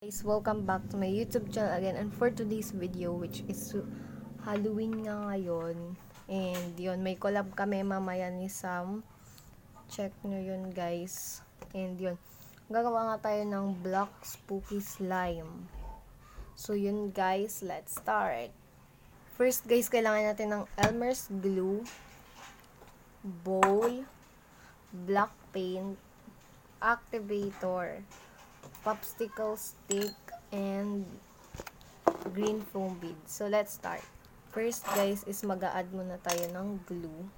Guys, welcome back to my YouTube channel again, and for today's video, which is Halloween nga ngayon, and yun, may collab kami mamaya ni Sam. Check nyo yun, guys. And yun, gagawa nga tayo ng black spooky slime. So yun, guys, let's start. First, guys, kailangan natin ng Elmer's glue, bowl, black paint, activator, popsicle stick, and green foam bead. So, let's start. First, guys, is mag-a-add muna tayo ng glue.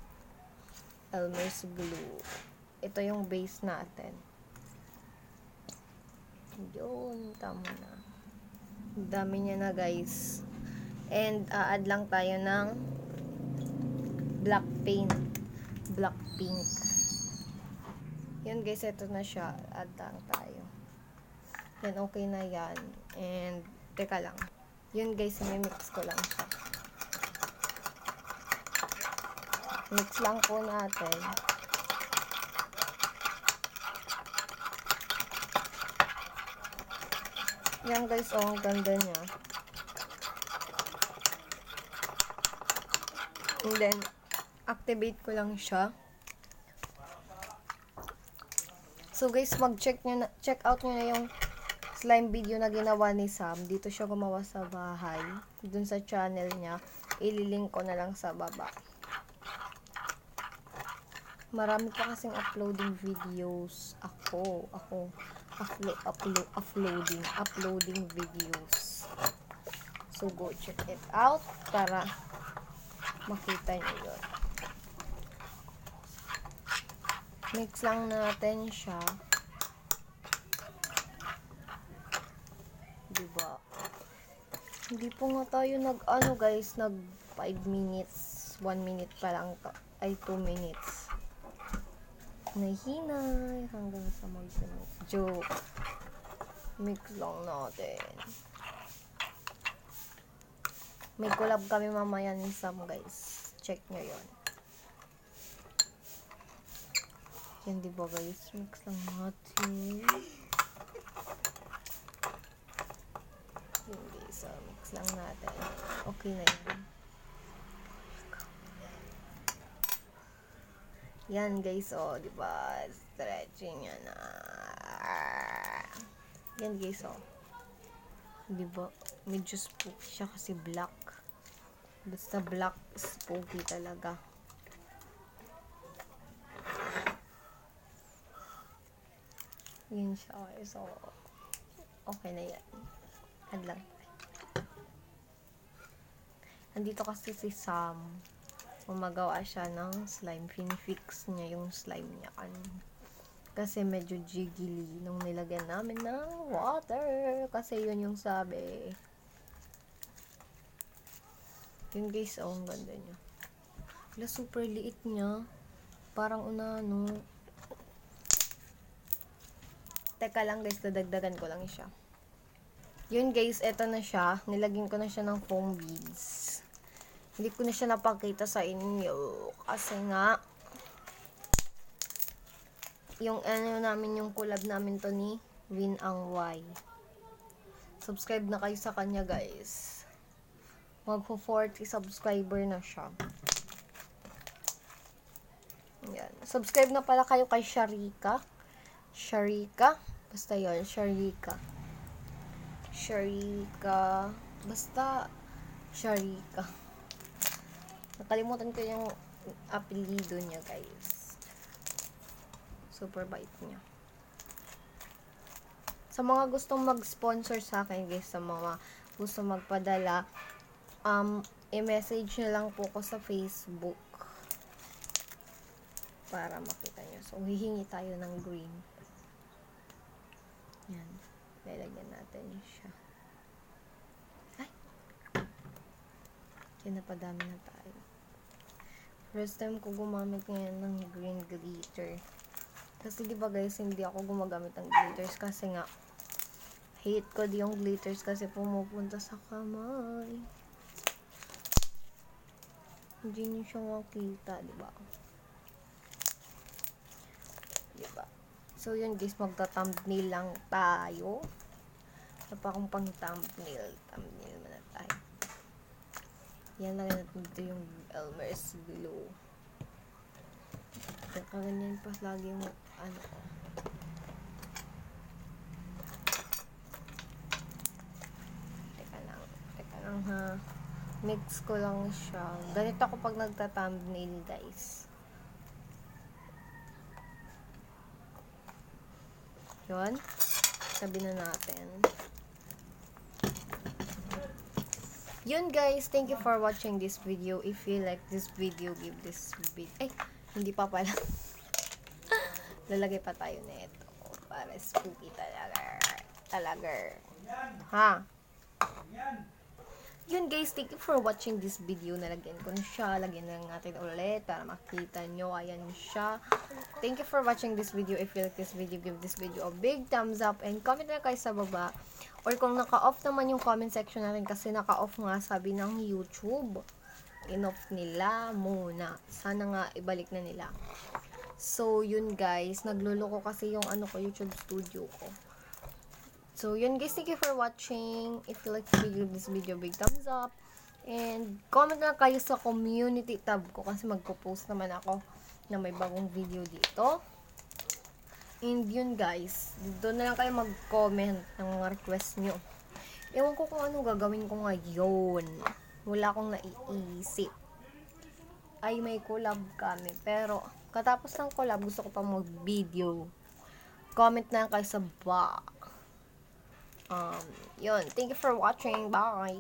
Elmer's glue. Ito yung base natin. Yun, tama na. Dami niya na, guys. And, add lang tayo ng black paint. Black pink. Yun, guys, ito na siya. Add lang tayo. Yan, okay na yan. And, teka lang. Yun, guys, mix ko lang siya. Mix lang po natin. Yan, guys, oh, ang ganda niya. And then, activate ko lang siya. So, guys, check out nyo na yung slime video na ginawa ni Sam. Dito siya gumawa sa bahay. Dun sa channel niya. Ililink ko na lang sa baba. Marami pa kasing uploading videos. Uploading videos. So, go check it out para makita nyo yun. Mix lang natin siya. Diba? Hindi po nga tayo nag 5 minutes, 1 minute pa lang to, ay 2 minutes. Nahinay hanggang sa mag-sunog. Joke. Mix lang natin. May collab kami mamaya ni Sam, guys. Check nyo yun. Yan, diba, guys? Mix lang natin. Hindi, so mix lang natin. Okay na yan. Yan, guys, oh, diba? Stretching yan na. Yan, guys, oh. Diba? Medyo spooky siya kasi black. Basta black, spooky talaga. Yan siya, guys, so okay na yan. Add lang. Nandito kasi si Sam. Gumagawa siya ng slime. Finifix niya yung slime niya. Kasi medyo jiggly nung nilagyan namin ng water. Kasi yun yung sabi. Yun, guys, oh, ang ganda niya. Wala, super liit niya. Parang unano. Teka lang, guys, dadagdagan ko lang siya. Yun, guys, eto na siya. Nilagyan ko na siya ng foam beads. Hindi ko na siya napakita sa inyo. Kasi nga, yung yung collab namin to ni Win Ang Y. Subscribe na kayo sa kanya, guys. Magpo 40 subscriber na siya. Yan. Subscribe na pala kayo kay Sharika. Basta yun, Sharika. Basta Sharika. Nakalimutan ko yung apelido niya, guys. Super bait niya. Sa mga gustong mag-sponsor sa akin, guys, sa mga gustong magpadala, i-message nyo lang po ko sa Facebook para makita nyo. So, hihingi tayo ng green. Yan. Lalagyan natin siya. Ay! Yan, napadami na tayo. First time ko gumamit ngayon ng green glitter. Kasi diba, guys, hindi ako gumagamit ng glitters kasi nga hate ko yung glitters kasi pumupunta sa kamay. Hindi niyo siya makita, diba? So, yun, guys, magta-thumbnail lang tayo. Ito pa akong pang thumbnail. Thumbnail muna tayo. Yan lang natin dito yung Elmer's glue. Kaganyan pa lagi yung ano. Teka lang ha. Mix ko lang siya. Ganito ako pag nagta-thumbnail, guys. Yun. Sabi na natin. Yun, guys. Thank you for watching this video. If you like this video, give this video. Ay, hindi pa pala. Lalagay pa tayo na ito. Para spooky talaga. Ha? Yun, guys. Thank you for watching this video. Nalagyan ko na siya. Lagyan na natin ulit para makita nyo. Ayan siya. Thank you for watching this video. If you like this video, give this video a big thumbs up. And comment na kayo sa baba. Or kung naka-off naman yung comment section natin kasi naka-off nga sabi ng YouTube. In-off nila muna. Sana nga ibalik na nila. So, yun guys. Nagluloko kasi yung ano ko, YouTube studio ko. So, yun guys. Thank you for watching. If you like this video, big thumbs up. And comment na kayo sa community tab ko kasi magpo-post naman ako na may bagong video dito. And yun guys, doon na lang kayo mag-comment ng mga request nyo. Ewan ko kung anong gagawin ko ngayon. Wala akong naiisip. Ay, may collab kami. Pero, katapos ng collab, gusto ko pa mag-video. Comment na lang kayo sa baba. Yun. Thank you for watching. Bye!